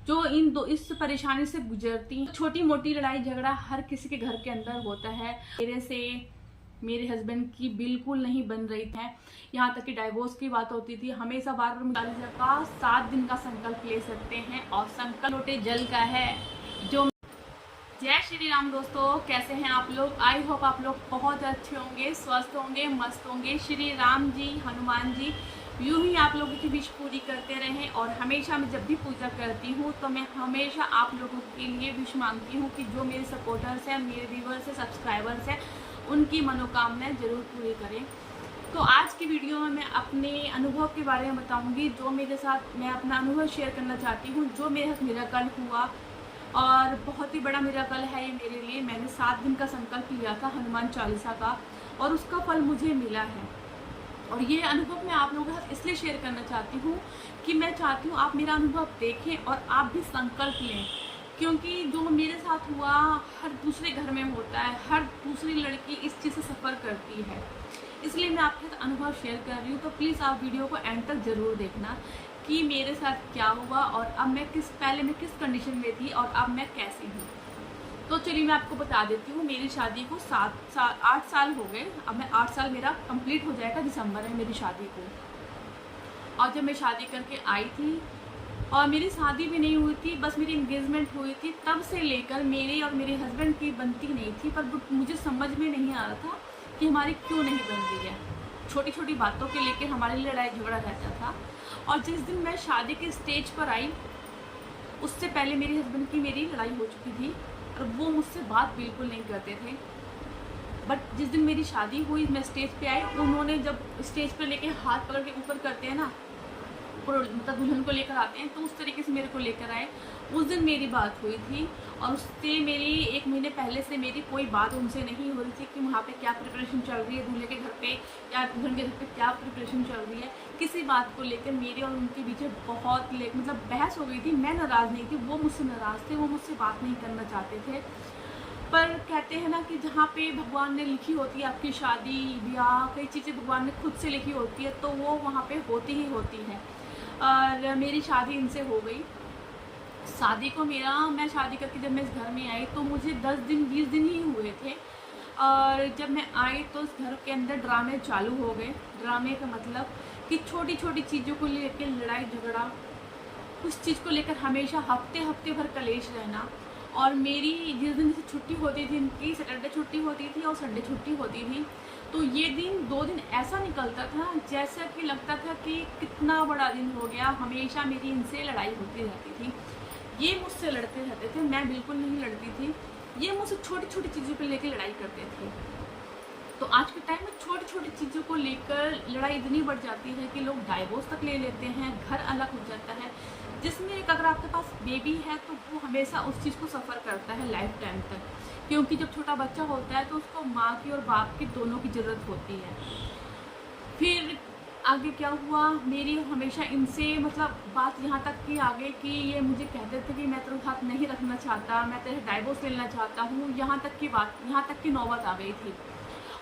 जो इस परेशानी से गुजरती। छोटी मोटी लड़ाई झगड़ा हर किसी के घर के अंदर होता है। मेरे से मेरे हस्बैंड की बिल्कुल नहीं बन रही है, यहाँ तक कि डाइवोर्स की बात होती थी। हमेशा बार बार का 7 दिन का संकल्प ले सकते हैं और संकल्प लोटे जल का है। जो जय श्री राम दोस्तों, कैसे हैं आप लोग? आई होप आप लोग बहुत अच्छे होंगे, स्वस्थ होंगे, मस्त होंगे। श्री राम जी, हनुमान जी यूं ही आप लोगों की विश पूरी करते रहें। और हमेशा मैं जब भी पूजा करती हूँ तो मैं हमेशा आप लोगों के लिए विश मांगती हूँ कि जो मेरे सपोर्टर्स हैं, मेरे व्यूवर्स हैं, सब्सक्राइबर्स हैं, उनकी मनोकामनाएं जरूर पूरी करें। तो आज की वीडियो में मैं अपने अनुभव के बारे में बताऊंगी, जो मेरे साथ मैं अपना अनुभव शेयर करना चाहती हूँ, जो मेरे साथ मिरेकल हुआ। और बहुत ही बड़ा मिरेकल है ये मेरे लिए। मैंने 7 दिन का संकल्प लिया था हनुमान चालीसा का, और उसका फल मुझे मिला है। और ये अनुभव मैं आप लोगों के साथ इसलिए शेयर करना चाहती हूँ कि मैं चाहती हूँ आप मेरा अनुभव देखें और आप भी संकल्प लें। क्योंकि जो मेरे साथ हुआ हर दूसरे घर में होता है, हर दूसरी लड़की इस चीज़ से सफ़र करती है, इसलिए मैं आपके साथ अनुभव शेयर कर रही हूँ। तो प्लीज़ आप वीडियो को एंड तक ज़रूर देखना कि मेरे साथ क्या हुआ और अब मैं पहले मैं किस कंडीशन में थी और अब मैं कैसी हूँ। तो चलिए मैं आपको बता देती हूँ। मेरी शादी को 8 साल हो गए। अब मैं 8 साल मेरा कंप्लीट हो जाएगा, दिसंबर में मेरी शादी को। और जब मैं शादी करके आई थी, और मेरी शादी भी नहीं हुई थी, बस मेरी इंगेजमेंट हुई थी, तब से लेकर मेरे और मेरे हस्बैंड की बनती नहीं थी। पर मुझे समझ में नहीं आ रहा था कि हमारी क्यों नहीं बन रही है। छोटी छोटी बातों के लेकर हमारे लड़ाई झगड़ा रहता था। और जिस दिन मैं शादी के स्टेज पर आई, उससे पहले मेरे हस्बैंड की मेरी लड़ाई हो चुकी थी और वो मुझसे बात बिल्कुल नहीं करते थे। बट जिस दिन मेरी शादी हुई, मैं स्टेज पे आई, उन्होंने जब स्टेज पे लेके हाथ पकड़ के ऊपर करते हैं ना, मतलब दुल्हन को लेकर आते हैं, तो उस तरीके से मेरे को लेकर आए। उस दिन मेरी बात हुई थी और उससे मेरी 1 महीने पहले से मेरी कोई बात उनसे नहीं हो रही थी कि वहाँ पे क्या प्रिपरेशन चल रही है, दूल्हे के घर पे या दुल्हन के घर पे क्या प्रिपरेशन चल रही है। किसी बात को लेकर मेरे और उनके बीच बहुत मतलब बहस हो गई थी। मैं नाराज़ नहीं थी, वो मुझसे नाराज़ थे, वो मुझसे बात नहीं करना चाहते थे। पर कहते हैं ना कि जहाँ पे भगवान ने लिखी होती है आपकी शादी ब्याह, कई चीज़ें भगवान ने खुद से लिखी होती है, तो वो वहाँ पे होती ही होती है। और मेरी शादी इनसे हो गई। शादी को मैं शादी करके जब मैं इस घर में आई तो मुझे 10 दिन 20 दिन ही हुए थे। और जब मैं आई तो इस घर के अंदर ड्रामे चालू हो गए। ड्रामे का मतलब कि छोटी छोटी चीज़ों को लेकर लड़ाई झगड़ा, उस चीज़ को लेकर हमेशा हफ्ते भर कलेश रहना। और मेरी जिस दिन से छुट्टी होती थी, इनकी सैटरडे छुट्टी होती थी और संडे छुट्टी होती थी, तो ये 2 दिन ऐसा निकलता था जैसा कि लगता था कि कितना बड़ा दिन हो गया। हमेशा मेरी इनसे लड़ाई होती रहती थी। ये मुझसे लड़ते रहते थे, मैं बिल्कुल नहीं लड़ती थी। ये मुझसे छोटी छोटी चीज़ों को लेकर लड़ाई करते थे। तो आज के टाइम में छोटी छोटी चीज़ों को लेकर लड़ाई इतनी बढ़ जाती है कि लोग डाइवोर्स तक ले लेते हैं, घर अलग हो जाता है। जिसमें एक अगर आपके पास बेबी है तो वो हमेशा उस चीज़ को सफ़र करता है लाइफ टाइम तक। क्योंकि जब छोटा बच्चा होता है तो उसको माँ की और बाप की दोनों की ज़रूरत होती है। फिर आगे क्या हुआ, मेरी हमेशा इनसे मतलब बात यहाँ तक कि आगे कि ये मुझे कहते थे कि मैं तेरे साथ नहीं रखना चाहता, मैं तेरे डाइवोर्स लेना चाहता हूँ। यहाँ तक की नौबत आ गई थी।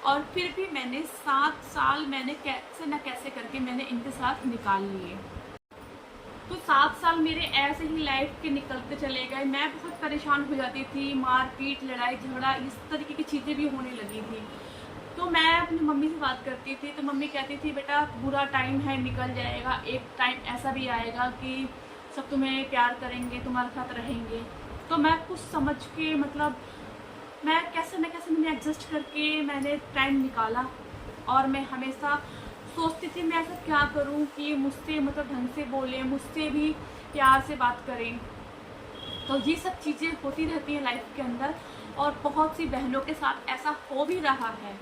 और फिर भी मैंने 7 साल मैंने कैसे न कैसे करके मैंने इनके साथ निकाल लिए। तो 7 साल मेरे ऐसे ही लाइफ के निकलते चले गए। मैं बहुत परेशान हो जाती थी, मारपीट, लड़ाई झगड़ा, इस तरीके की चीज़ें भी होने लगी थी। तो मैं अपनी मम्मी से बात करती थी तो मम्मी कहती थी, बेटा बुरा टाइम है, निकल जाएगा, एक टाइम ऐसा भी आएगा कि सब तुम्हें प्यार करेंगे, तुम्हारे साथ रहेंगे। तो मैं कुछ समझ के मतलब मैं कैसे न कैसे मैंने एडजस्ट करके मैंने टाइम निकाला। और मैं हमेशा सोचती थी मैं ऐसा क्या करूं कि मुझसे मतलब ढंग से बोले, मुझसे भी प्यार से बात करें। तो ये सब चीज़ें होती रहती हैं लाइफ के अंदर, और बहुत सी बहनों के साथ ऐसा हो भी रहा है।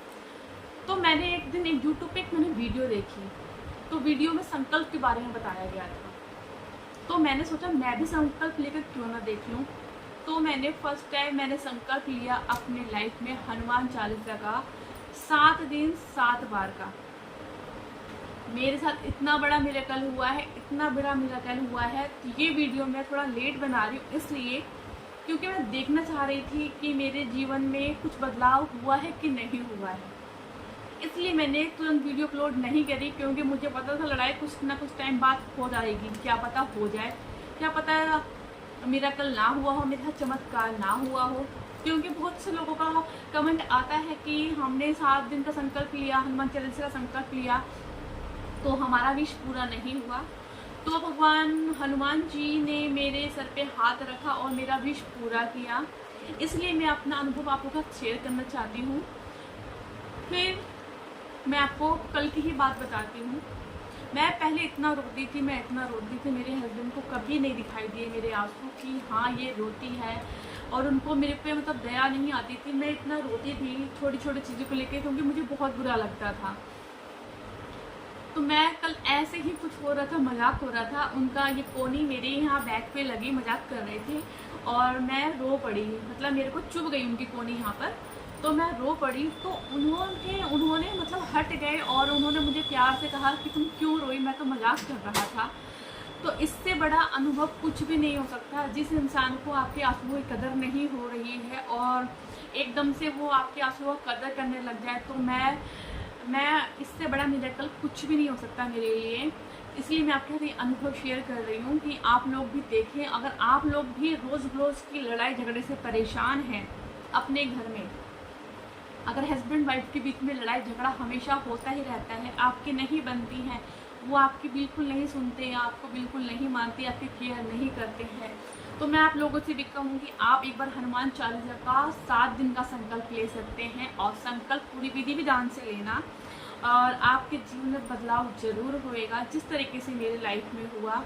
तो मैंने एक दिन एक यूट्यूब पे मैंने वीडियो देखी, तो वीडियो में संकल्प के बारे में बताया गया था। तो मैंने सोचा मैं भी संकल्प लेकर क्यों ना देख लूँ। तो मैंने फर्स्ट टाइम मैंने संकल्प लिया अपने लाइफ में हनुमान चालीसा का 7 दिन 7 बार का। मेरे साथ इतना बड़ा मिरेकल हुआ है, इतना बड़ा मिरेकल हुआ है। तो ये वीडियो मैं थोड़ा लेट बना रही हूँ इसलिए क्योंकि मैं देखना चाह रही थी कि मेरे जीवन में कुछ बदलाव हुआ है कि नहीं हुआ है। इसलिए मैंने तुरंत वीडियो अपलोड नहीं करी, क्योंकि मुझे पता था लड़ाई कुछ ना कुछ टाइम बाद हो जाएगी। क्या पता हो जाए, क्या पता मिरेकल ना हुआ हो, मेरे साथ चमत्कार ना हुआ हो। क्योंकि बहुत से लोगों का कमेंट आता है कि हमने 7 दिन का संकल्प लिया, हनुमान चालीसा का संकल्प लिया, तो हमारा विश पूरा नहीं हुआ। तो भगवान हनुमान जी ने मेरे सर पे हाथ रखा और मेरा विश पूरा किया। इसलिए मैं अपना अनुभव आप लोगों का शेयर करना चाहती हूँ। फिर मैं आपको कल की ही बात बताती हूँ। मैं पहले इतना रोती थी, मेरे हस्बैंड को कभी नहीं दिखाई दिए मेरे आंसू कि हाँ ये रोती है, और उनको मेरे पे मतलब दया नहीं आती थी। मैं इतना रोती थी छोटी छोटी चीज़ों को लेकर, क्योंकि मुझे बहुत बुरा लगता था। तो मैं कल ऐसे ही कुछ हो रहा था, मजाक हो रहा था, उनका ये पोनी मेरे यहाँ बैक पे लगी, मजाक कर रहे थे और मैं रो पड़ी। मतलब मेरे को चुभ गई उनकी पोनी यहाँ पर, तो मैं रो पड़ी। तो उन्होंने मतलब हट गए और उन्होंने मुझे प्यार से कहा कि तुम क्यों रोई, मैं तो मजाक कर रहा था। तो इससे बड़ा अनुभव कुछ भी नहीं हो सकता। जिस इंसान को आपके आंसुओं की कदर नहीं हो रही है और एकदम से वो आपके आंसुओं की कदर करने लग जाए, तो मैं इससे बड़ा मिरेकल कुछ भी नहीं हो सकता मेरे लिए। इसलिए मैं आपके साथ ये अनुभव शेयर कर रही हूँ कि आप लोग भी देखें। अगर आप लोग भी रोज़ की लड़ाई झगड़े से परेशान हैं अपने घर में, अगर हस्बैंड वाइफ के बीच में लड़ाई झगड़ा हमेशा होता ही रहता है, आपकी नहीं बनती हैं, वो आपकी बिल्कुल नहीं सुनते हैं, आपको बिल्कुल नहीं मानते, आपकी केयर नहीं करते हैं, तो मैं आप लोगों से भी कहूँगी आप एक बार हनुमान चालीसा का 7 दिन का संकल्प ले सकते हैं। और संकल्प पूरी विधि विधान से लेना और आपके जीवन में बदलाव जरूर होएगा, जिस तरीके से मेरे लाइफ में हुआ।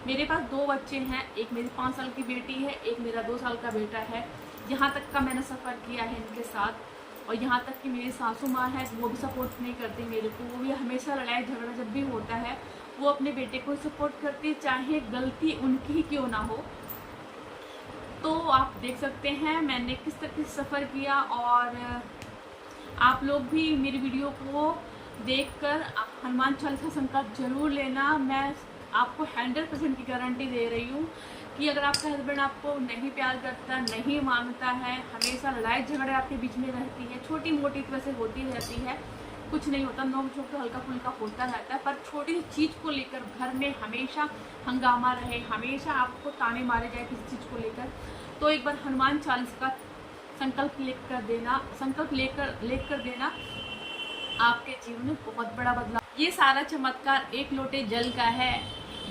मेरे पास 2 बच्चे हैं, एक मेरी 5 साल की बेटी है, एक मेरा 2 साल का बेटा है। यहाँ तक का मैंने सफ़र किया है इनके साथ, और यहाँ तक कि मेरी सासू माँ है, वो भी सपोर्ट नहीं करती मेरे को। वो भी हमेशा लड़ाई झगड़ा जब भी होता है वो अपने बेटे को सपोर्ट करती, चाहे गलती उनकी ही क्यों ना हो। तो आप देख सकते हैं मैंने किस तरह से सफ़र किया। और आप लोग भी मेरी वीडियो को देखकर हनुमान चालीसा संकल्प जरूर लेना। मैं आपको 100% की गारंटी दे रही हूँ कि अगर आपका हस्बैंड आपको नहीं प्यार करता, नहीं मानता है, हमेशा लड़ाई झगड़े आपके बीच में रहती है, छोटी मोटी तो वैसे होती रहती है, कुछ नहीं होता, नोक झोंक तो हल्का फुल्का होता रहता है, पर छोटी चीज़ को लेकर घर में हमेशा हंगामा रहे, हमेशा आपको ताने मारे जाए किसी चीज़ को लेकर, तो एक बार हनुमान चालीसा का संकल्प लेकर देना आपके जीवन में बहुत बड़ा बदलाव। ये सारा चमत्कार 1 लोटे जल का है।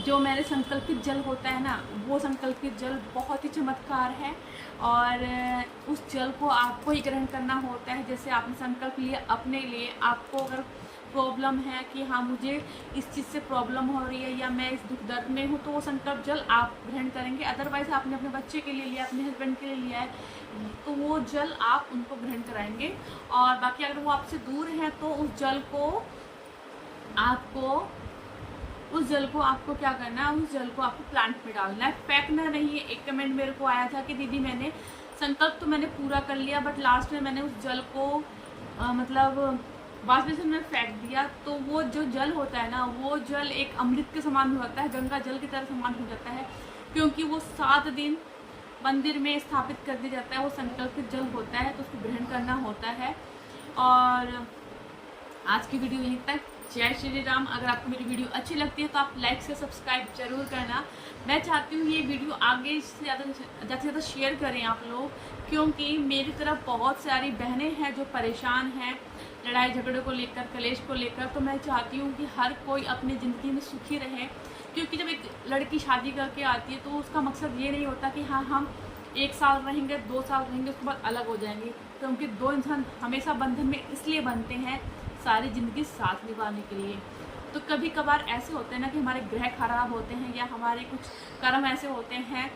जो मेरे संकल्पित जल होता है ना, वो संकल्पित जल बहुत ही चमत्कार है। और उस जल को आपको ही ग्रहण करना होता है। जैसे आपने संकल्प लिया अपने लिए, आपको अगर प्रॉब्लम है कि हाँ मुझे इस चीज़ से प्रॉब्लम हो रही है या मैं इस दुख दर्द में हूँ, तो वो संकल्प जल आप ग्रहण करेंगे। अदरवाइज आपने अपने बच्चे के लिए लिया, अपने हस्बैंड के लिए लिया है, तो वो जल आप उनको ग्रहण कराएंगे। और बाकी अगर वो आपसे दूर हैं तो उस जल को आपको क्या करना है, उस जल को आपको प्लांट में डालना है, फेंकना नहीं है। एक कमेंट मेरे को आया था कि दीदी मैंने संकल्प तो मैंने पूरा कर लिया, बट लास्ट में मैंने उस जल को मतलब वाश बेसिन में फेंक दिया। तो वो जो जल होता है ना, वो जल एक अमृत के समान हो जाता है, गंगा जल की तरह समान हो जाता है, क्योंकि वो 7 दिन मंदिर में स्थापित कर दिया जाता है। वो संकल्पित जल होता है, तो उसको ग्रहण करना होता है। और आज की वीडियो यहीं तक। जय श्री राम। अगर आपको मेरी वीडियो अच्छी लगती है तो आप लाइक से सब्सक्राइब जरूर करना। मैं चाहती हूँ ये वीडियो आगे से ज़्यादा शेयर करें आप लोग, क्योंकि मेरी तरफ बहुत सारी बहनें हैं जो परेशान हैं लड़ाई झगड़े को लेकर, कलेश को लेकर। तो मैं चाहती हूँ कि हर कोई अपनी ज़िंदगी में सुखी रहे, क्योंकि जब एक लड़की शादी करके आती है तो उसका मकसद ये नहीं होता कि हाँ हम 1 साल रहेंगे, 2 साल रहेंगे, उसके बाद अलग हो जाएंगे। क्योंकि 2 इंसान हमेशा बंधन में इसलिए बनते हैं सारी ज़िंदगी साथ निभाने के लिए। तो कभी कभार ऐसे होते हैं ना कि हमारे ग्रह खराब होते हैं या हमारे कुछ कर्म ऐसे होते हैं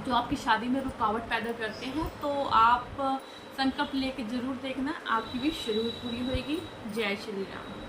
जो आपकी शादी में रुकावट पैदा करते हैं। तो आप संकल्प लेके ज़रूर देखना, आपकी भी जरूर पूरी होगी। जय श्री राम।